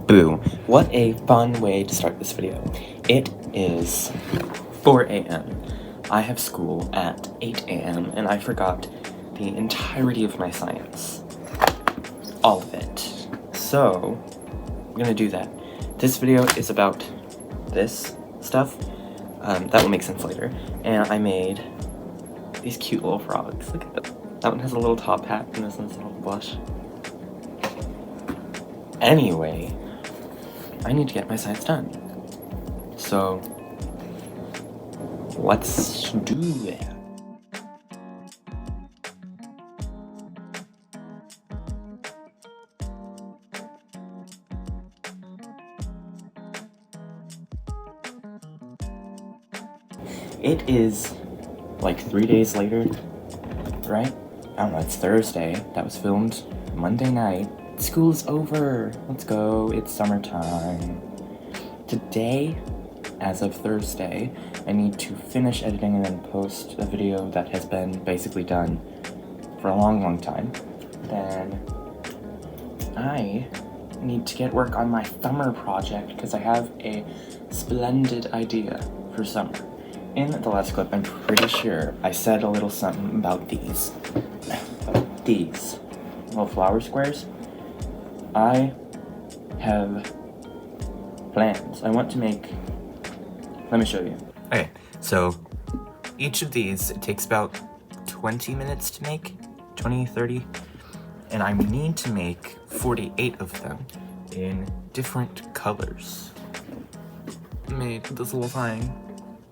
Boo. What a fun way to start this video. It is 4 a.m. I have school at 8 a.m. and I forgot the entirety of my science. All of it. So, I'm gonna do that. This video is about this stuff. That will make sense later. And I made these cute little frogs. Look at them. That one has a little top hat and this one's a little blush. Anyway, I need to get my science done. So, let's do it. It is like 3 days later, right? I don't know, it's Thursday. That was filmed Monday night. School's over. Let's go. It's summertime. Today, as of Thursday, I need to finish editing and then post a video that has been basically done for a long time. Then I need to get work on my summer project because I have a splendid idea for summer. In the last clip, I'm pretty sure I said a little something about these. These little flower squares. I have plans. I want to make, let me show you. Okay, so each of these, it takes about 20 minutes to make, 20, 30, and I need to make 48 of them in different colors. I made this little thing.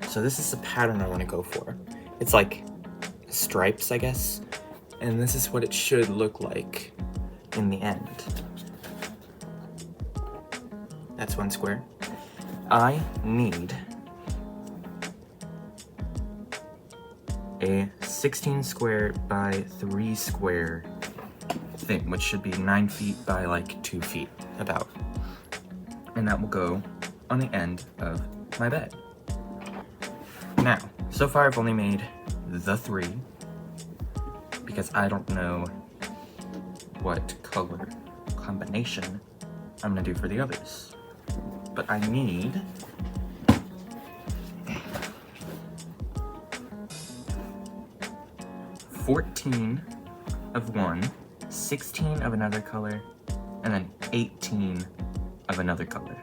So this is the pattern I want to go for. It's like stripes, I guess, and this is what it should look like in the end. That's one square. I need a 16 square by 3 square thing, which should be 9 feet by like 2 feet, about. And that will go on the end of my bed. Now, so far I've only made the 3, because I don't know what color combination I'm gonna do for the others. But I need 14 of one, 16 of another color, and then 18 of another color.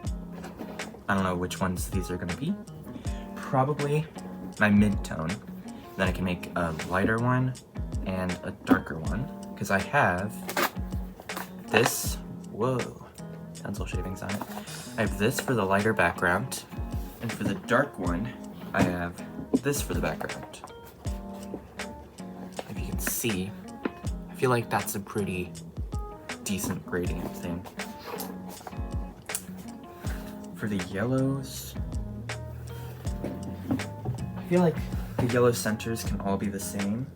I don't know which ones these are gonna be. Probably my mid-tone. Then I can make a lighter one and a darker one, because I have this, whoa, pencil shavings on it. I have this for the lighter background, and for the dark one, I have this for the background. If you can see, I feel like that's a pretty decent gradient thing. For the yellows, I feel like the yellow centers can all be the same.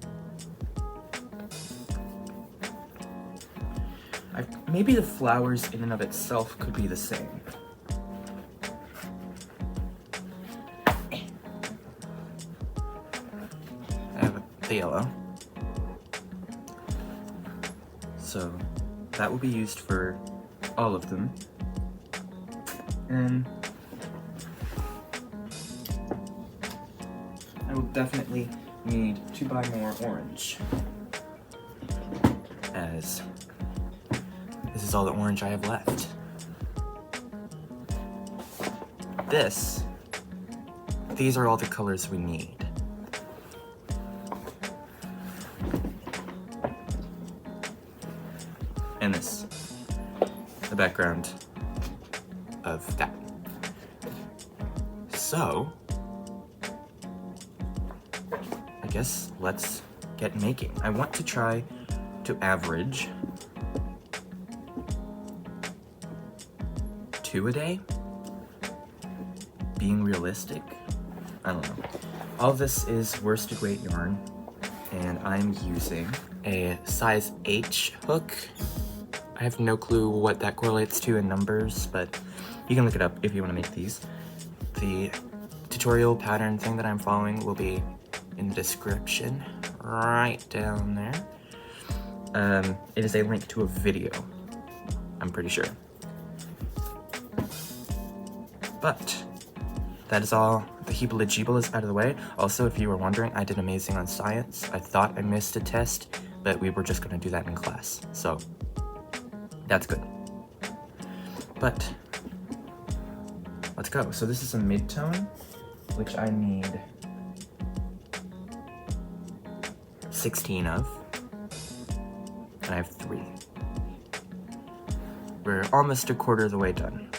Maybe the flowers in and of itself could be the same. I have the yellow. So that will be used for all of them. And I will definitely need to buy more orange, as this is all the orange I have left. These are all the colors we need. And this, the background of that. So, I guess let's get making. I want to try to average 2 a day. Being realistic, I don't know. All of this is worsted weight yarn, and I'm using a size H hook. I have no clue what that correlates to in numbers, but you can look it up if you want to make these. The tutorial pattern thing that I'm following will be in the description right down there. It is a link to a video, I'm pretty sure. But that is all the heebly-jeebles out of the way. Also, if you were wondering, I did amazing on science. I thought I missed a test, but we were just gonna do that in class. So, that's good. But, let's go. So this is a mid-tone, which I need 16 of, and I have 3. We're almost a quarter of the way done.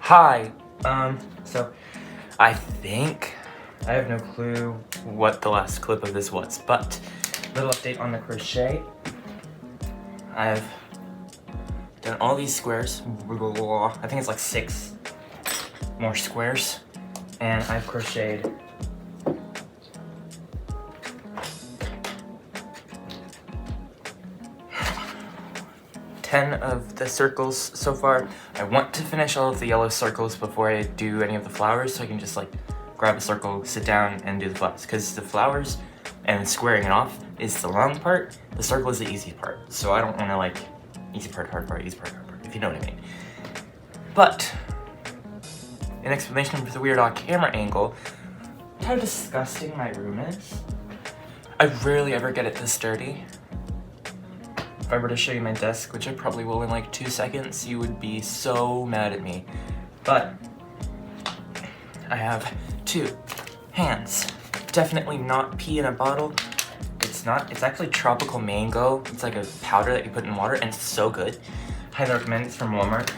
Hi, so I think I have no clue what the last clip of this was, but little update on the crochet. I've done all these squares. I think it's like 6 more squares, and I've crocheted 10 of the circles so far. I want to finish all of the yellow circles before I do any of the flowers, so I can just like grab a circle, sit down, and do the flowers. Because the flowers and squaring it off is the long part, the circle is the easy part. So I don't want to like easy part, hard part, easy part, hard part, if you know what I mean. But in explanation for the weird odd camera angle, how disgusting my room is. I rarely ever get it this dirty. If I were to show you my desk, which I probably will in like 2 seconds, you would be so mad at me. But I have 2 hands. Definitely not pee in a bottle. It's not. It's actually tropical mango. It's like a powder that you put in water, and it's so good. Highly recommend. It's from Walmart.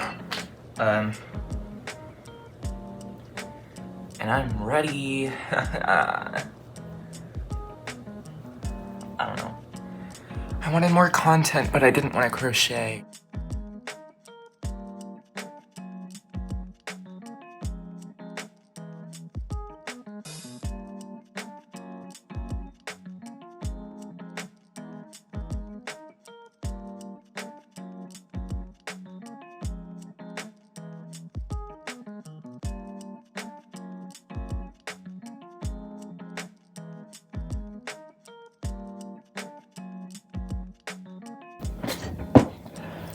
And I'm ready. I don't know. I wanted more content, but I didn't want to crochet.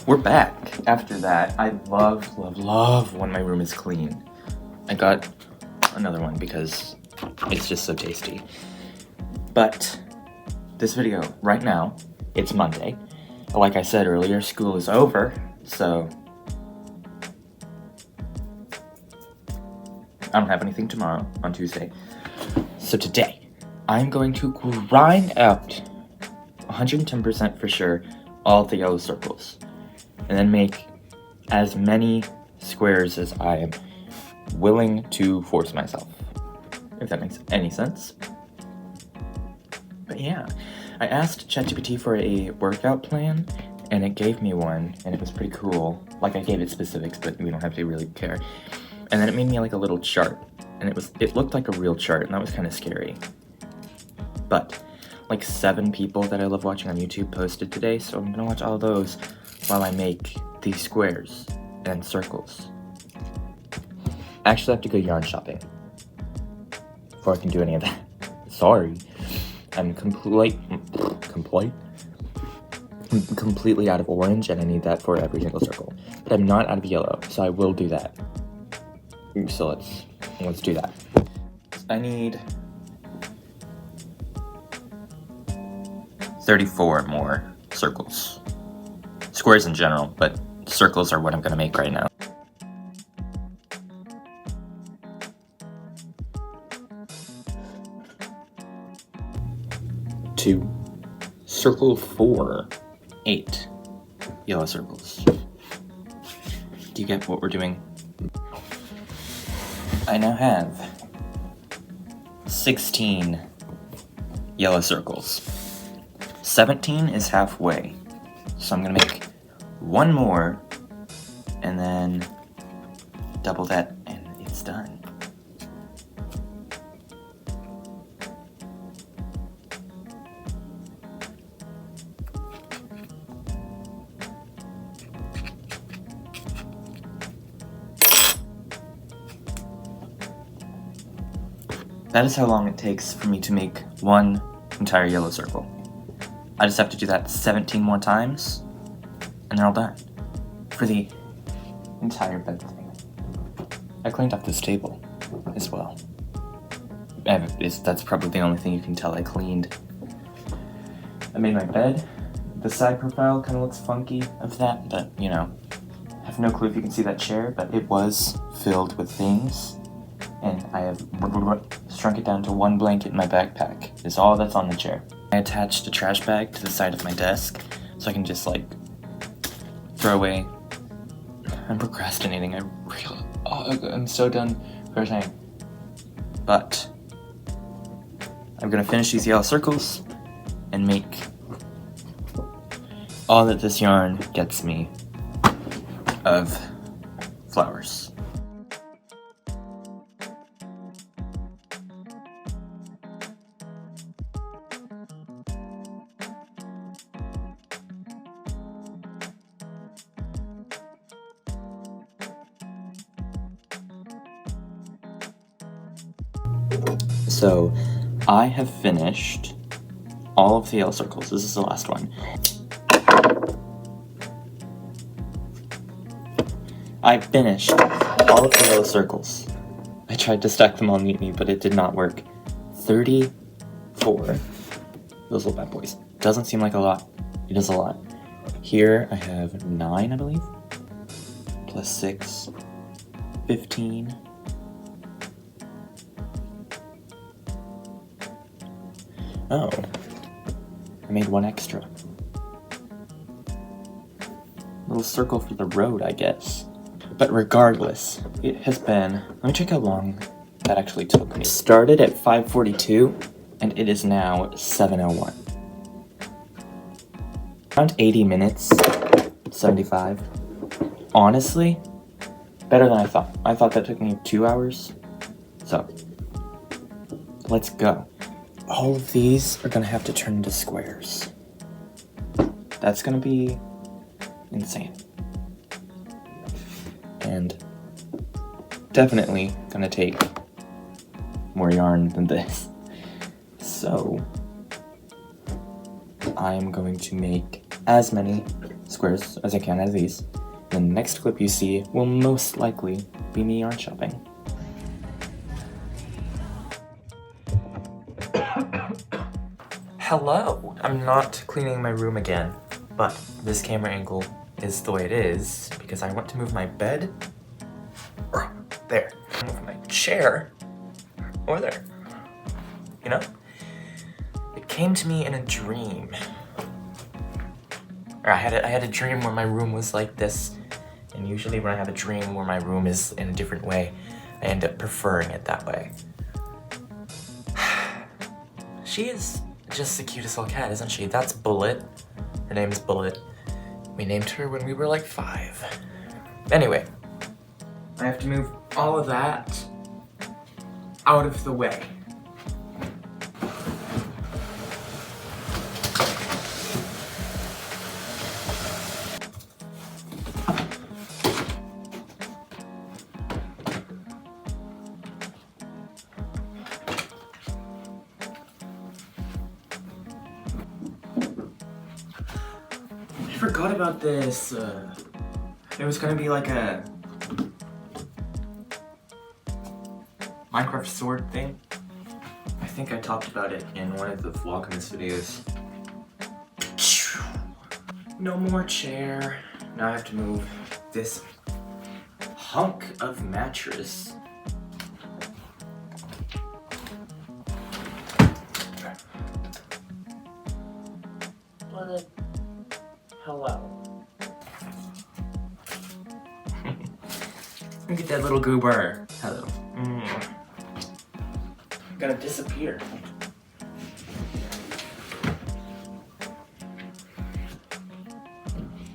We're back. After that, I love when my room is clean. I got another one because it's just so tasty. But this video, right now, it's Monday. Like I said earlier, school is over, so I don't have anything tomorrow on Tuesday. So today, I'm going to grind out 110% for sure all the yellow circles. And then make as many squares as I am willing to force myself, if that makes any sense. But yeah, I asked ChatGPT for a workout plan, and it gave me one, and it was pretty cool. Like, I gave it specifics, but we don't have to really care. And then it made me like a little chart, and it looked like a real chart, and that was kind of scary. But like 7 people that I love watching on YouTube posted today, so I'm gonna watch all those while I make these squares and circles. I actually have to go yarn shopping before I can do any of that. Sorry. I'm completely out of orange, and I need that for every single circle. But I'm not out of yellow, so I will do that. So let's do that. I need 34 more circles. Squares in general, but circles are what I'm gonna make right now. Two. Circle 4. 8 yellow circles. Do you get what we're doing? I now have 16 yellow circles. 17 is halfway. So I'm gonna make one more and then double that and it's done. That is how long it takes for me to make one entire yellow circle. I just have to do that 17 more times, and they're all done. For the entire bed thing. I cleaned up this table as well. That's probably the only thing you can tell I cleaned. I made my bed. The side profile kind of looks funky of that, but you know, I have no clue if you can see that chair, but it was filled with things. And I have shrunk it down to one blanket in my backpack. Is all that's on the chair. I attached a trash bag to the side of my desk so I can just like throw away. I'm procrastinating. I'm so done procrastinating. But I'm gonna finish these yellow circles and make all that this yarn gets me of flowers. So, I have finished all of the yellow circles. This is the last one. I finished all of the yellow circles. I tried to stack them all neatly, but it did not work. 34. Those little bad boys. Doesn't seem like a lot. It is a lot. Here I have 9, I believe. Plus 6. 15. Oh, I made one extra. Little circle for the road, I guess. But regardless, it has been, let me check how long that actually took me. It started at 5:42, and it is now 7:01. Around 80 minutes, 75. Honestly, better than I thought. I thought that took me 2 hours. So, let's go. All of these are gonna have to turn into squares. That's gonna be insane. And definitely gonna take more yarn than this. So I'm going to make as many squares as I can out of these. And the next clip you see will most likely be me yarn shopping. Hello! I'm not cleaning my room again, but this camera angle is the way it is because I want to move my bed there. Move my chair over there. You know? It came to me in a dream. Or I had a dream where my room was like this, and usually when I have a dream where my room is in a different way, I end up preferring it that way. She is just the cutest little cat, isn't she? That's Bullet. Her name is Bullet. We named her when we were like 5. Anyway, I have to move all of that out of the way. I forgot about this. There was gonna be like a Minecraft sword thing. I think I talked about it in one of the Vlogmas videos. No more chair. Now I have to move this hunk of mattress. What? Hello. Look at that little goober. Hello. Gonna disappear.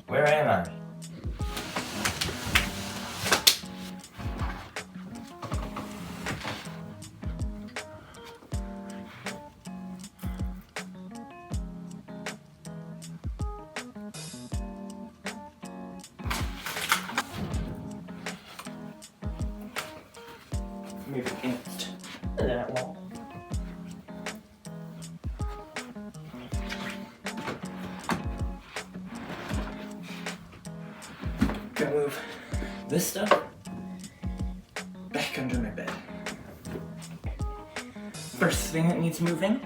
Where am I? Move against that wall. Gonna move this stuff back under my bed. First thing that needs moving,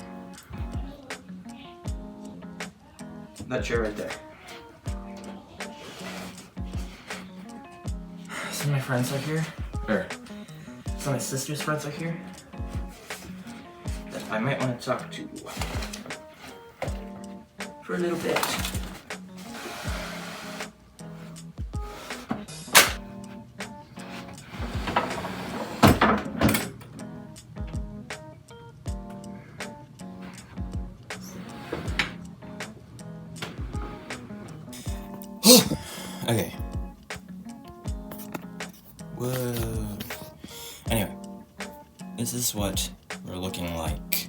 that chair right there. Some of my friends are here, or some of my sister's friends are here that I might want to talk to for a little bit. Okay. Whoa. Anyway, this is what we're looking like.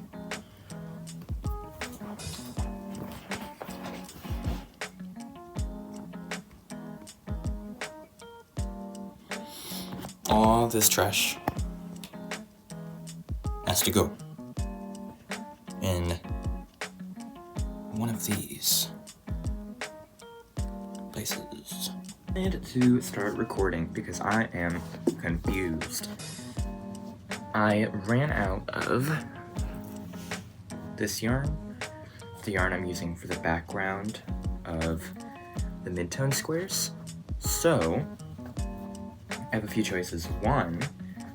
All this trash has to go in one of these places. I need to start recording because I am confused. I ran out of this yarn, the yarn I'm using for the background of the mid-tone squares. So, I have a few choices. One,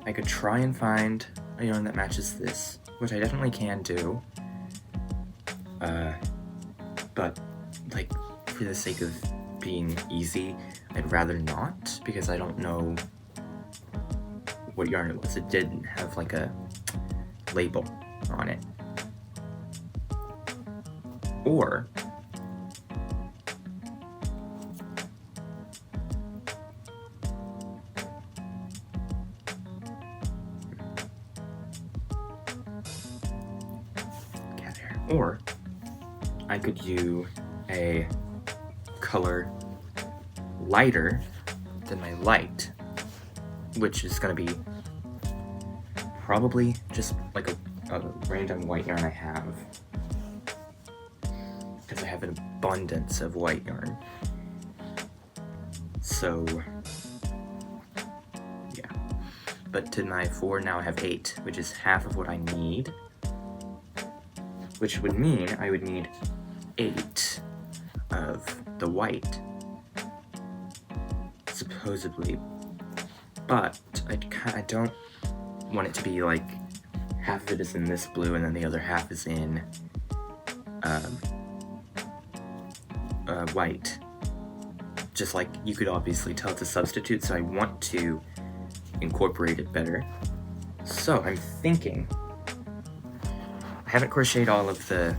I could try and find a yarn that matches this, which I definitely can do. But, like, for the sake of being easy, I'd rather not, because I don't know what yarn it was. It didn't have, like, a label on it. Or I could do a color lighter than my light, which is gonna be probably just like a random white yarn I have, because I have an abundance of white yarn. So yeah, but to my 4 now I have 8, which is half of what I need, which would mean I would need 8 of the white, supposedly, but I don't want it to be like half of it is in this blue and then the other half is in white. Just like you could obviously tell it's a substitute, so I want to incorporate it better. So I'm thinking, I haven't crocheted all of the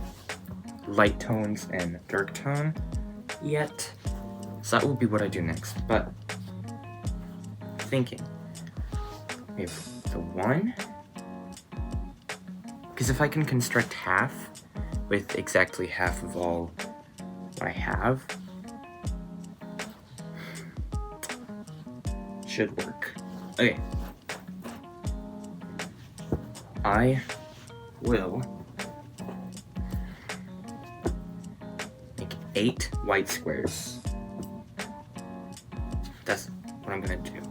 light tones and dark tone yet, so that will be what I do next, but thinking, we have the 1, because if I can construct half with exactly half of all what I have, should work. Okay, I will make 8 white squares. That's what I'm gonna do.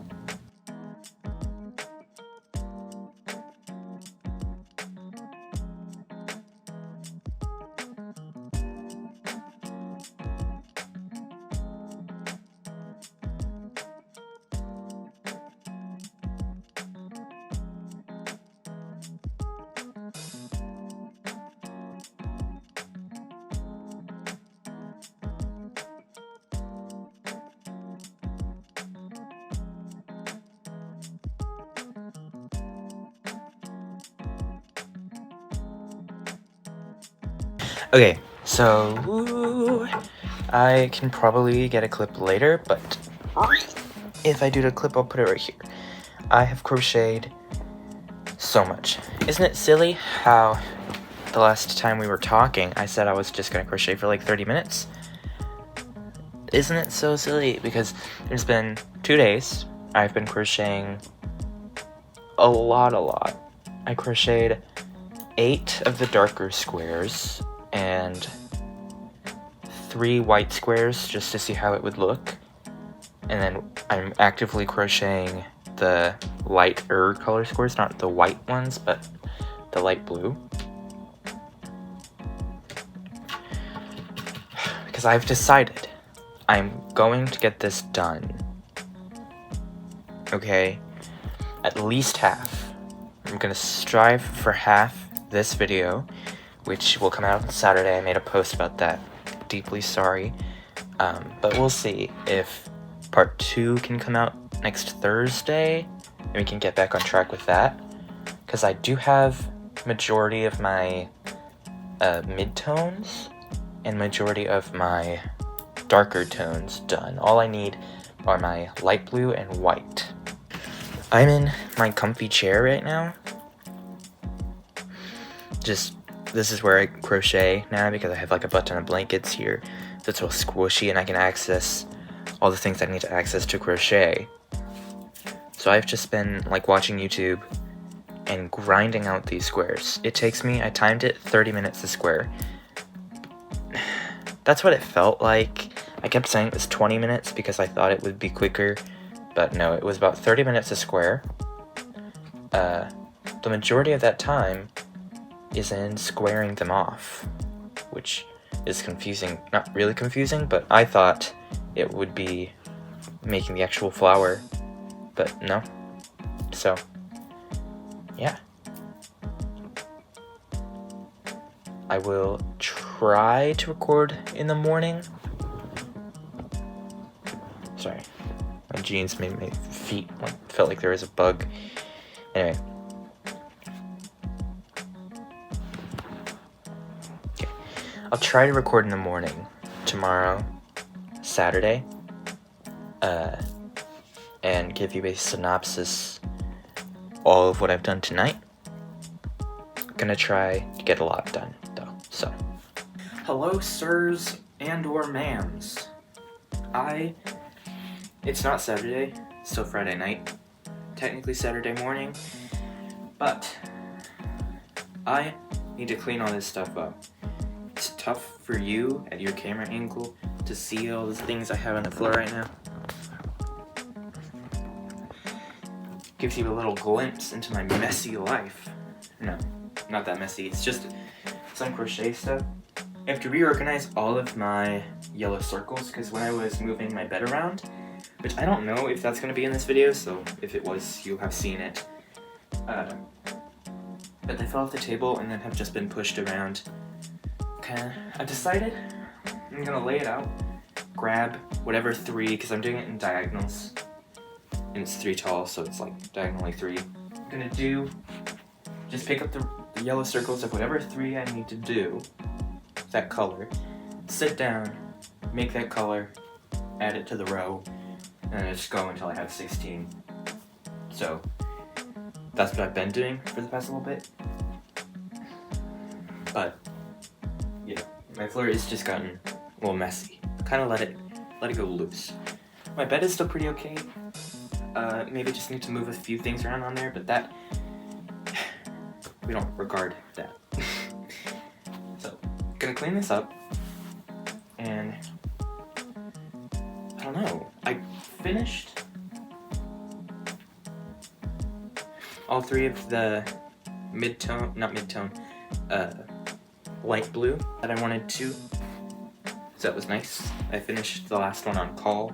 Okay, so I can probably get a clip later, but if I do the clip, I'll put it right here. I have crocheted so much. Isn't it silly how the last time we were talking, I said I was just gonna crochet for like 30 minutes? Isn't it so silly? Because it's been 2 days. I've been crocheting a lot. I crocheted 8 of the darker squares and 3 white squares just to see how it would look. And then I'm actively crocheting the lighter color squares, not the white ones, but the light blue. Because I've decided I'm going to get this done. Okay? At least half. I'm gonna strive for half this video, which will come out on Saturday. I made a post about that. Deeply sorry. But we'll see if part 2 can come out next Thursday, and we can get back on track with that. Because I do have majority of my midtones and majority of my darker tones done. All I need are my light blue and white. I'm in my comfy chair right now. This is where I crochet now because I have like a button of blankets here. So it's all squishy and I can access all the things I need to access to crochet. So I've just been like watching YouTube and grinding out these squares. It takes me, I timed it, 30 minutes a square. That's what it felt like. I kept saying it was 20 minutes because I thought it would be quicker, but no, it was about 30 minutes a square. The majority of that time is in squaring them off, which is confusing. Not really confusing, but I thought it would be making the actual flower, but no. So, yeah. I will try to record in the morning. Sorry, my jeans made my feet felt like there was a bug. Anyway. Okay. I'll try to record in the morning tomorrow, Saturday, and give you a synopsis all of what I've done tonight. Gonna try to get a lot done though. So, hello sirs and or ma'ams. It's not Saturday, it's still Friday night, technically Saturday morning, but I need to clean all this stuff up. It's tough for you at your camera angle to see all the things I have on the floor right now. Gives you a little glimpse into my messy life. No, not that messy, it's just some crochet stuff. I have to reorganize all of my yellow circles because when I was moving my bed around, which I don't know if that's going to be in this video, so if it was, you have seen it. But they fell off the table and then have just been pushed around. I decided I'm going to lay it out, grab whatever 3, because I'm doing it in diagonals, and it's 3 tall, so it's like diagonally 3. I'm going to just pick up the yellow circles of whatever 3 I need to do, that color, sit down, make that color, add it to the row, and then I just go until I have 16. So that's what I've been doing for the past little bit. But yeah, my floor has just gotten a little messy. Kind of let it go loose. My bed is still pretty okay. Maybe just need to move a few things around on there, but that we don't regard that. So gonna clean this up, and I don't know. I finished all 3 of the light blue that I wanted to. So that was nice. I finished the last one on call,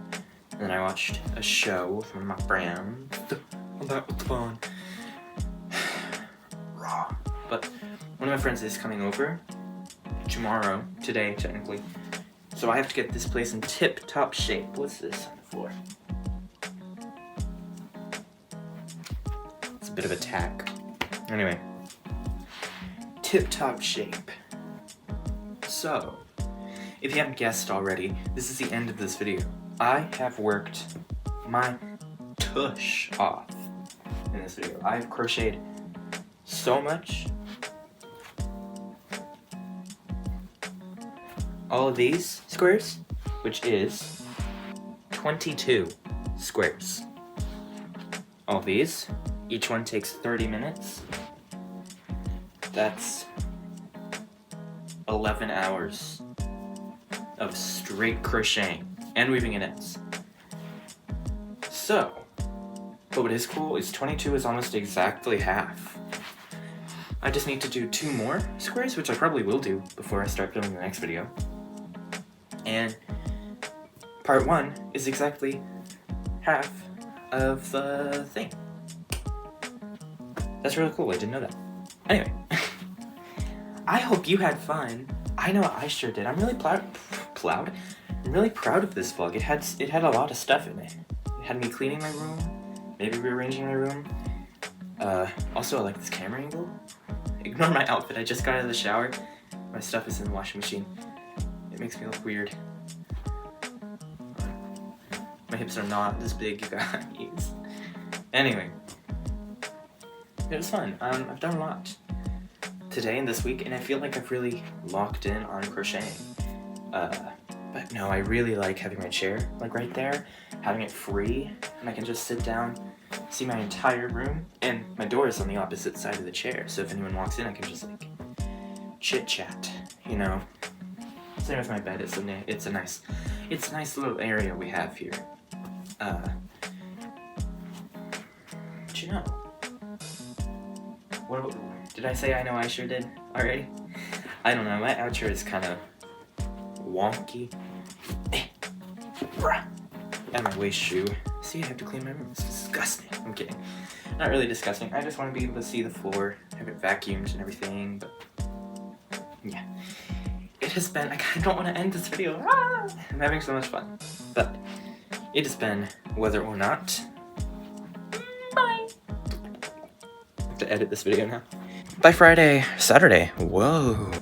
and then I watched a show with my friend. That was fun. But one of my friends is coming over tomorrow, today technically. So I have to get this place in tip-top shape. What's this on the floor? It's a bit of a tack. Anyway, tip-top shape. So, if you haven't guessed already, this is the end of this video. I have worked my tush off in this video. I've crocheted so much. All of these squares, which is 22 squares. All of these, each one takes 30 minutes. That's 11 hours of straight crocheting and weaving in ends. So, but what is cool is 22 is almost exactly half. I just need to do 2 more squares, which I probably will do before I start filming the next video. And part 1 is exactly half of the thing. That's really cool, I didn't know that. Anyway, I hope you had fun. I know I sure did. I'm really I'm really proud of this vlog. It had a lot of stuff in it. It had me cleaning my room, maybe rearranging my room. Also, I like this camera angle. Ignore my outfit, I just got out of the shower. My stuff is in the washing machine. It makes me look weird. My hips are not this big, you guys. Anyway, it was fun. I've done a lot today and this week, and I feel like I've really locked in on crocheting. But no, I really like having my chair like right there, having it free, and I can just sit down, see my entire room, and my door is on the opposite side of the chair, so if anyone walks in, I can just like chit chat, you know. Same with my bed. It's a nice little area we have here. But you know, did I say I know I sure did already? I don't know. My outro is kind of wonky. And my waist shoe. See, I have to clean my room. It's disgusting. I'm kidding. Not really disgusting. I just want to be able to see the floor, have it vacuumed and everything. But yeah, it has been. I don't want to end this video. I'm having so much fun. But it has been whether or not. Bye. I have to edit this video now. By Saturday. Whoa.